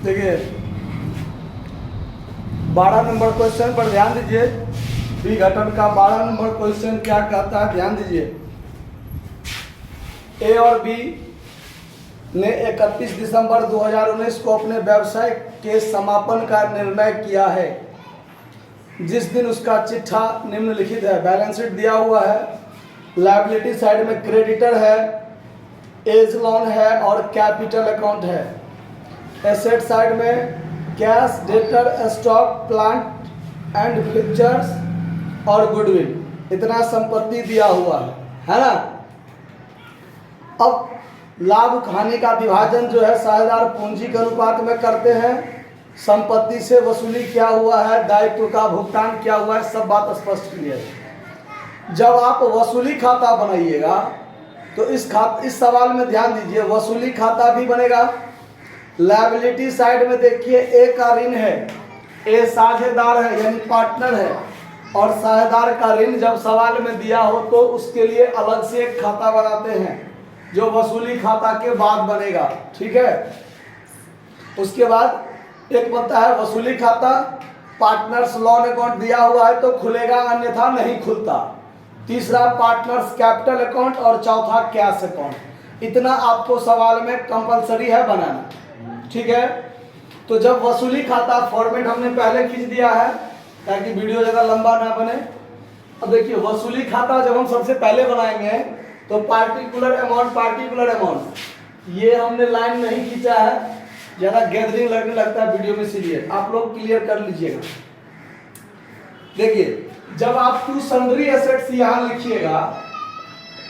देखिए 12 number question पर ध्यान दीजिए। विघटन का 12 नंबर क्वेश्चन क्या कहता है, ध्यान दीजिए। ए और बी ने 31 दिसंबर 2019 को अपने व्यवसाय के समापन का निर्णय किया है। जिस दिन उसका चिट्ठा निम्नलिखित है। बैलेंस शीट दिया हुआ है, लायबिलिटी साइड में क्रेडिटर है, एज लोन है और कैपिटल अकाउंट है। एसेट साइड में cash, debtor, stock, plant and fixtures और गुडविल, इतना संपत्ति दिया हुआ है ना। अब लाभ खाने का विभाजन जो है साझेदार पूंजी के अनुपात में करते हैं। संपत्ति से वसूली क्या हुआ है, दायित्व का भुगतान क्या हुआ है, सब बात स्पष्ट क्लियर है। जब आप वसूली खाता बनाइएगा तो इस सवाल में ध्यान दीजिए, वसूली खाता भी बनेगा। लायबिलिटी साइड में देखिए ए का ऋण है, ए साझेदार है यानी पार्टनर है, और साझेदार का ऋण जब सवाल में दिया हो तो उसके लिए अलग से एक खाता बनाते हैं जो वसूली खाता के बाद बनेगा, ठीक है। उसके बाद एक बनता है वसूली खाता, पार्टनर्स लोन अकाउंट दिया हुआ है तो खुलेगा, अन्यथा नहीं खुलता। तीसरा पार्टनर्स कैपिटल अकाउंट और चौथा कैश अकाउंट। इतना आपको सवाल में कंपलसरी है बनाना, ठीक है। तो जब वसूली खाता फॉर्मेट हमने पहले खींच दिया है ताकि वीडियो ज़्यादा लंबा ना बने। अब देखिए वसूली खाता जब हम सबसे पहले बनाएंगे तो पार्टिकुलर अमाउंट ये हमने लाइन नहीं खींचा है, ज़्यादा गैदरिंग लगने लगता है वीडियो में, इसलिए आप लोग क्लियर कर लीजिएगा। देखिए जब आप टू सन्ड्री एसेट्स यहाँ लिखिएगा,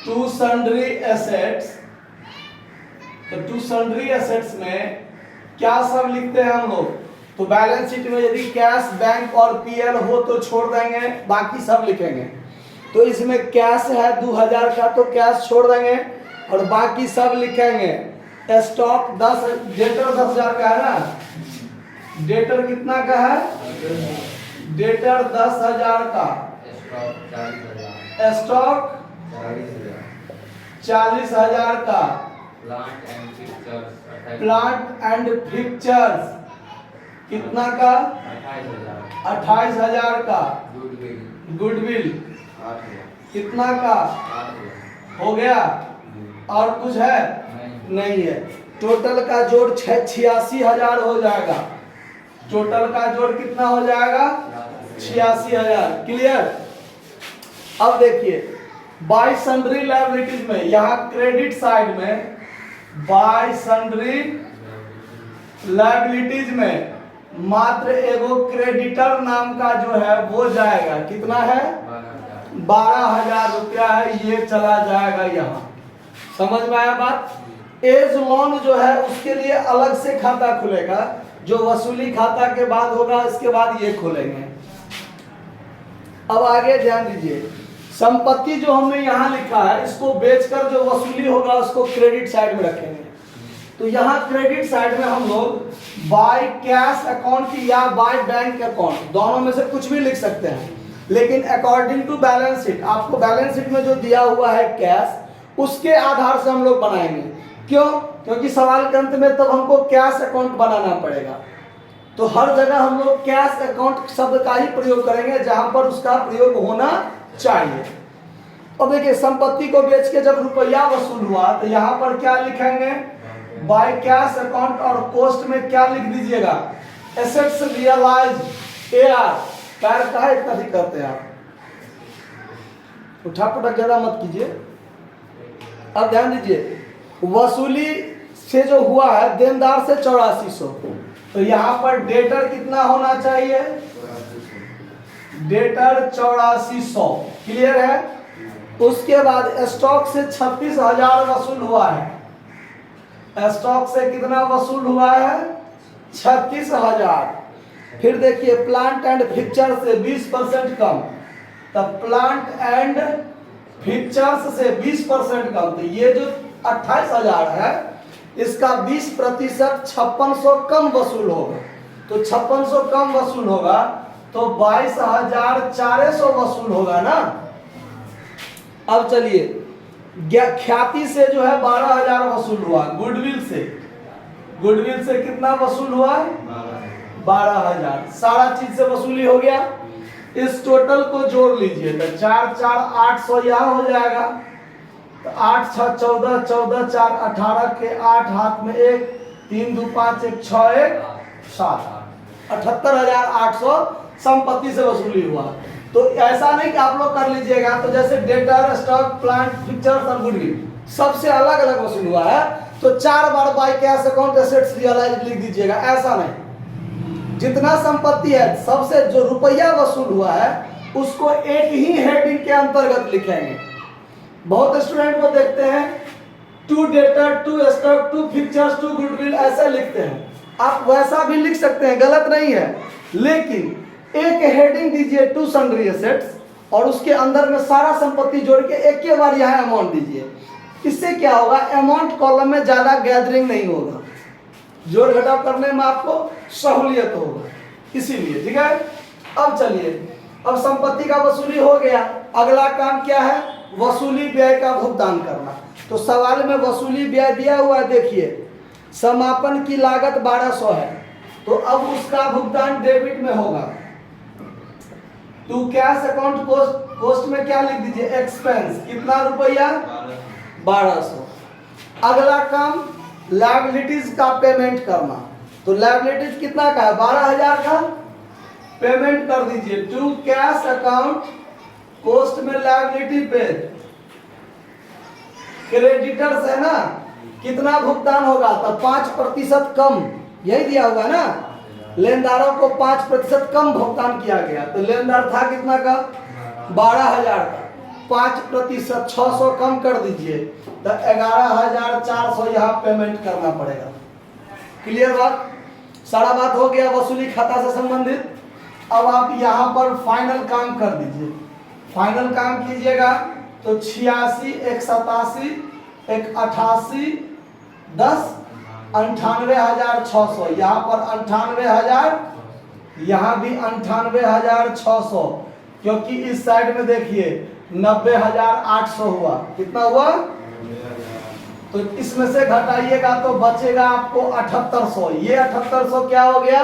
टू सन्ड्री एसेट्स, तो टू सन्ड्री एसेट्स में क्या सब लिखते हैं हम लोग, तो बैलेंस शीट में यदि कैश, बैंक और पीएल हो तो छोड़ देंगे, बाकी सब लिखेंगे। तो इसमें कैश है 2000 का तो कैश छोड़ देंगे और बाकी सब लिखेंगे। स्टॉक 10, डेटर 10,000 का है ना, डेटर कितना का है, डेटर 10,000 का, स्टॉक 40,000 का, प्लांट एंड फिक्चर्स कितना का, 28,000 का, गुडविल कितना का, हो गया, और कुछ है नहीं है। टोटल का जोड़ 86,000 हो जाएगा। टोटल का जोड़ कितना हो जाएगा, 86,000। क्लियर। अब देखिए बाय सन्ड्री लायबिलिटीज में, यहाँ क्रेडिट साइड में बाय सन्ड्री लायबिलिटीज में मात्र एगो क्रेडिटर नाम का जो है वो जाएगा, कितना है, 12,000 रुपया है, ये चला जाएगा यहाँ। समझ में आया बात। एज लोन जो है उसके लिए अलग से खाता खुलेगा, जो वसूली खाता के बाद होगा, इसके बाद ये खोलेंगे। अब आगे ध्यान दीजिए, संपत्ति जो हमने यहाँ लिखा है इसको बेचकर जो वसूली होगा उसको क्रेडिट साइड में रखेंगे। तो यहाँ क्रेडिट साइड में हम लोग बाय कैश अकाउंट या बाय बैंक अकाउंट दोनों में से कुछ भी लिख सकते हैं, लेकिन अकॉर्डिंग टू बैलेंस शीट, आपको बैलेंस शीट में जो दिया हुआ है कैश, उसके आधार से हम लोग बनाएंगे। क्यों? क्योंकि सवाल के अंत में तब हमको कैश अकाउंट बनाना पड़ेगा। तो हर जगह हम लोग कैश अकाउंट शब्द का ही प्रयोग करेंगे जहां पर उसका प्रयोग होना चाहिए। अब देखिए संपत्ति को बेच के जब रुपया वसूल हुआ तो यहाँ पर क्या लिखेंगे, बाय कैश अकाउंट, और पोस्ट में क्या लिख दीजिएगा, एसेट्स रियलाइज्ड एआर, पैर का है इतना भी करते हैं आप, उठा पुटक ज्यादा मत कीजिए। अब ध्यान दीजिए वसूली से जो हुआ है देनदार से 8400, तो यहाँ पर डेटर कितना होना चाहिए, डेटर 8400। क्लियर है। उसके बाद स्टॉक से 36,000 वसूल हुआ है, स्टॉक से कितना वसूल हुआ है, 36,000। फिर देखिए प्लांट एंड फिक्चर से 20% कम, तब प्लांट एंड फिक्चर्स से 20% कम, तो ये जो 28,000 है इसका 20% 5600 कम वसूल होगा। तो 5600 कम वसूल होगा तो 22,400 वसूल होगा ना। अब चलिए ख्याति से जो है 12,000 वसूल हुआ, गुडविल से गुडविल से कितना वसूल हुआ? 12,000। सारा चीज से वसूली हो गया। इस टोटल को जोड़ लीजिए तो 4 4 800 यहाँ हो जाएगा। तो 8 6 14 14 4 18 के 8 हाथ में 1 3 2 5 1 6 1 7 78,800 संपत्ति से वसूली हुआ। तो ऐसा नहीं कि आप लोग कर लीजिएगा, तो जैसे डेटर, स्टॉक, प्लांट, फिक्चर्स और गुडविल सबसे अलग अलग वसूल हुआ है तो 4 बार by cash account assets realise लिख दीजिएगा, ऐसा नहीं। जितना संपत्ति है सबसे जो रुपया वसूल हुआ है उसको एक ही हेडिंग के अंतर्गत लिखेंगे। बहुत स्टूडेंट को देखते हैं to debtor, to stock, to fixtures, to goodwill ऐसे लिखते हैं। आप वैसा भी लिख सकते हैं, गलत नहीं है, लेकिन एक हेडिंग दीजिए टू सन्ड्री एसेट्स और उसके अंदर में सारा संपत्ति जोड़ के एक ही बार यहाँ अमाउंट दीजिए। इससे क्या होगा, अमाउंट कॉलम में ज्यादा गैदरिंग नहीं होगा, जोड़ घटाव करने में आपको सहूलियत होगा, इसीलिए। ठीक है, अब चलिए, अब संपत्ति का वसूली हो गया। अगला काम क्या है? वसूली व्यय का भुगतान करना। तो सवाल में वसूली व्यय दिया हुआ है, देखिए समापन की लागत 1200 है, तो अब उसका भुगतान डेबिट में होगा। टू कैश अकाउंट कोस्ट में क्या लिख दीजिए? एक्सपेंस। कितना रुपया? 1200। अगला काम लायबिलिटीज का पेमेंट करना। तो लायबिलिटीज कितना का है? 12,000 का पेमेंट कर दीजिए। टू कैश अकाउंट कोस्ट में लायबिलिटी पे क्रेडिटर्स है ना, कितना भुगतान होगा? तो 5% कम, यही दिया हुआ है ना, लेनदारों को 5% कम भुगतान किया गया। तो लेनदार था कितना का? 12,000 का, 5% 600 कम कर दीजिए तो 11,400 यहाँ पेमेंट करना पड़ेगा। क्लियर बात? सारा बात हो गया वसूली खाता से संबंधित। अब आप यहाँ पर फाइनल काम कर दीजिए। फाइनल काम कीजिएगा तो 86 1 87 1 88 10 98,600, यहाँ पर 98,000, यहाँ भी 98,600, क्योंकि इस साइड में देखिए 90,800 हुआ। कितना हुआ? तो इसमें से घटाइएगा तो बचेगा आपको 7800। ये 7800 क्या हो गया?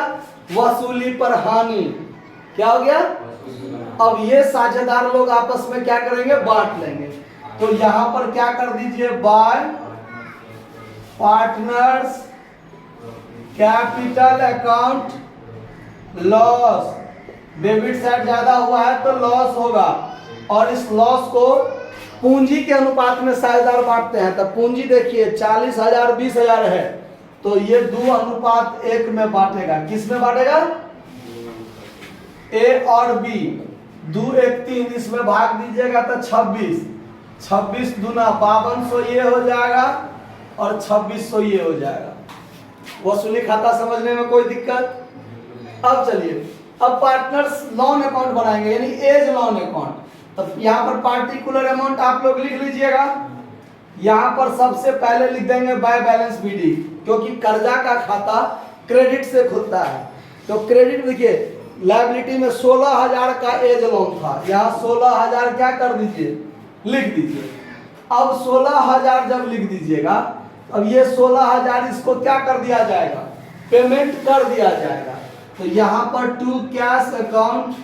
वसूली पर हानि। क्या हो गया? अब ये साझेदार लोग आपस में क्या करेंगे? बांट लेंगे। तो यहां पर क्या कर दीजिए? Bye partners capital account loss. Debit side ज्यादा हुआ है तो लॉस होगा, और इस लॉस को पूंजी के अनुपात में साझेदार बांटते हैं। तो पूंजी देखिए 40,000 20,000 है, तो ये 2:1 में बांटेगा। किस में बांटेगा? ए और बी। 2 1 3, इसमें भाग दीजिएगा तो 26 26 दूना 5200 ये हो जाएगा और 2600 ये हो जाएगा। वसूली खाता समझने में कोई दिक्कत? अब चलिए, अब पार्टनर्स लॉन अकाउंट बनाएंगे, यानी एज लॉन अकाउंट। तो यहाँ पर पार्टिकुलर अमाउंट आप लोग लिख लीजिएगा। यहाँ पर सबसे पहले लिख देंगे बाय बैलेंस बीडी, क्योंकि कर्जा का खाता क्रेडिट से खुलता है। तो क्रेडिट देखिए, लायबिलिटी में 16,000 का एज लोन था, यहाँ 16,000 क्या कर दीजिए? लिख दीजिए। अब 16,000 जब लिख दीजिएगा, अब ये 16,000 इसको क्या कर दिया जाएगा? पेमेंट कर दिया जाएगा। तो यहाँ पर टू कैश अकाउंट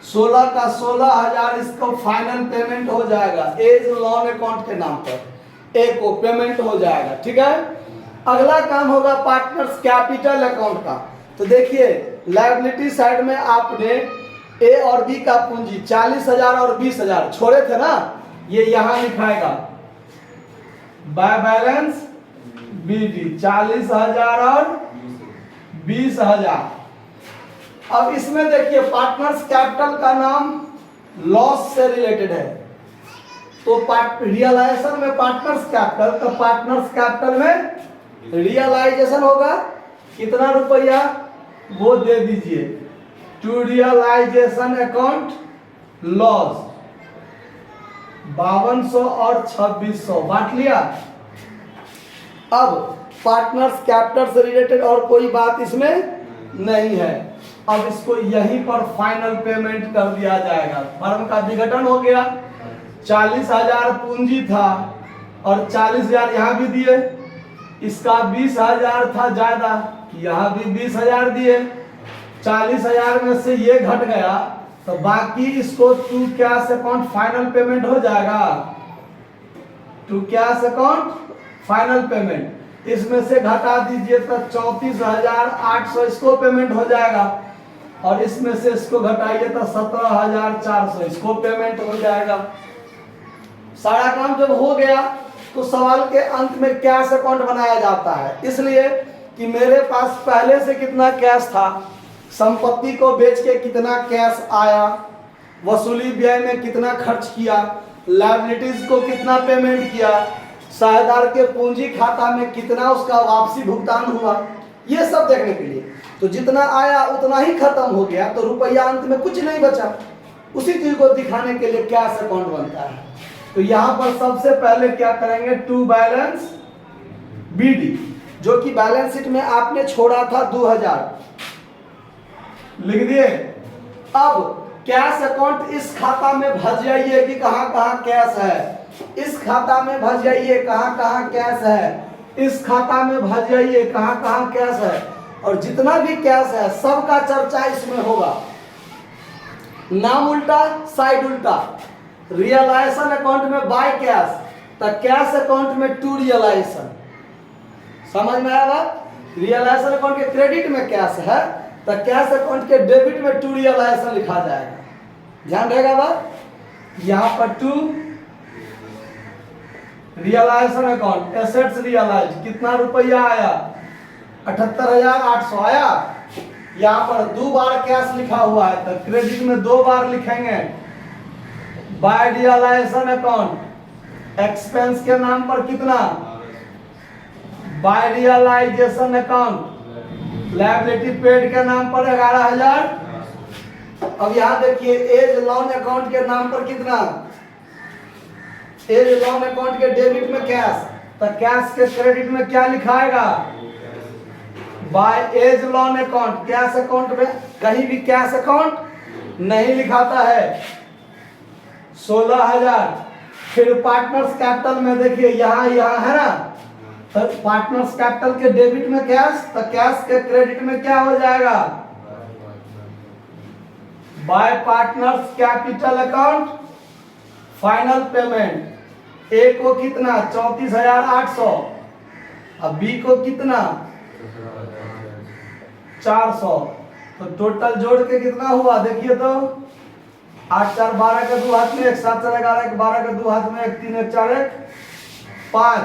16 का 16,000 इसको फाइनल पेमेंट हो जाएगा एज लोन अकाउंट के नाम पर, ए को पेमेंट हो जाएगा। ठीक है, अगला काम होगा पार्टनर्स कैपिटल अकाउंट का। तो देखिए लायबिलिटी साइड में आपने ए और बी का पूंजी 40,000 और 20,000 छोड़े थे ना, ये यहां लिखाएगा बाय बैलेंस बीडी 40,000 और 20,000। अब इसमें देखिए पार्टनर्स कैपिटल का नाम लॉस से रिलेटेड है, तो रियलाइजेशन में पार्टनर्स कैपिटल, तो पार्टनर्स कैपिटल में रियलाइजेशन होगा कितना रुपया? वो दे दीजिए टू रियलाइजेशन अकाउंट लॉस 5200 और 2600 बांट लिया। अब पार्टनर्स कैपिटल से रिलेटेड और कोई बात इसमें नहीं है। अब इसको यहीं पर फाइनल पेमेंट कर दिया जाएगा। फर्म का विघटन हो गया, 40,000 पूंजी था और 40,000 यहाँ भी दिए, इसका 20,000 था ज्यादा, यहाँ भी 20,000 दिए, 40,000 में से ये घट गया, तो बाकी इसको to cash account final payment हो जाएगा। To cash account final payment, इसमें से घटा दीजिए तो 34,800 इसको पेमेंट हो जाएगा, और इसमें से इसको घटाइए तो 17,400 इसको पेमेंट हो जाएगा। सारा काम जब हो गया तो सवाल के अंत में कैश अकाउंट बनाया जाता है, इसलिए कि मेरे पास पहले से कितना कैश था, संपत्ति को बेच के कितना कैश आया, वसूली व्यय में कितना खर्च किया, लायबिलिटीज को कितना पेमेंट किया, साझेदार के पूंजी खाता में कितना उसका वापसी भुगतान हुआ, ये सब देखने के लिए। तो जितना आया उतना ही खत्म हो गया, तो रुपया अंत में कुछ नहीं बचा, उसी चीज को दिखाने के लिए कैश अकाउंट बनता है। तो यहाँ पर सबसे पहले क्या करेंगे, टू बैलेंस बीडी, जो कि बैलेंस शीट में आपने छोड़ा था 2000, लिख दिए। अब कैश अकाउंट इस खाता में भर जाइए कि कहाँ कहाँ कैश है, इस खाता में भर जाइए कहाँ कहाँ कैश है, इस खाता में भर जाइए कहाँ कहाँ कैश है, और जितना भी कैश है सबका चर्चा इसमें होगा। नाम उल्टा साइड उल्टा। रियलाइजेशन अकाउंट में बाय कैश, तो कैश अकाउंट में टू रियलाइजेशन, समझ में आया बात। रियलाइजेशन अकाउंट के क्रेडिट में कैश है, तो कैश अकाउंट के डेबिट में टू रियलाइजेशन लिखा जाएगा, ध्यान रहेगा बात। यहाँ पर to realisation account, assets realise, कितना रुपया आया, 78,800 आया। यहाँ पर 2 बार कैश लिखा हुआ है, तो क्रेडिट में 2 बार लिखेंगे। बाय रियलाइजेशन अकाउंट, एक्सपेंस के नाम पर कितना, by realisation account, liability paid के नाम पर 11,000। अब यहाँ देखिए एज लोन अकाउंट के नाम पर कितना, एज लोन अकाउंट के डेबिट में कैश, तो कैश के क्रेडिट में क्या लिखाएगा, by A's loan account. Cash account में कहीं भी कैश अकाउंट नहीं लिखाता है, 16,000। फिर पार्टनर्स कैपिटल में देखिए यहाँ है ना, तो पार्टनर्स कैपिटल के डेबिट में कैश, तो कैश के क्रेडिट में क्या हो जाएगा, by partners capital account final payment. A को कितना 34,800, अब बी को कितना 400, तो टोटल जोड़ के कितना हुआ देखिए तो 8 4 12 के 2 हाथ में 1, 7 4 11 1 12 के 2 हाथ में 1, 3 1 4 1 5।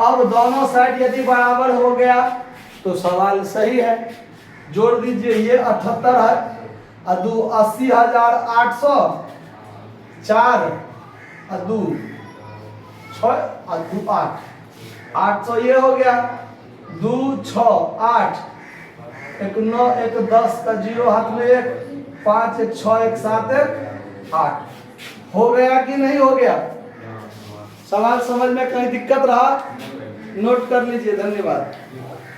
अब दोनों साइड यदि बराबर हो गया तो सवाल सही है, जोड़ दीजिए। ये 78 है, अदू 80,800, 4 अदू 6 अदू 8, 800 ये हो गया, 2 6 8, 1 9 1 10 का 0 हाथ में 1, 5 1 6 1 7 1 8। हो गया कि नहीं हो गया। सवाल समझ में कहीं दिक्कत रहा नोट कर लीजिए। धन्यवाद।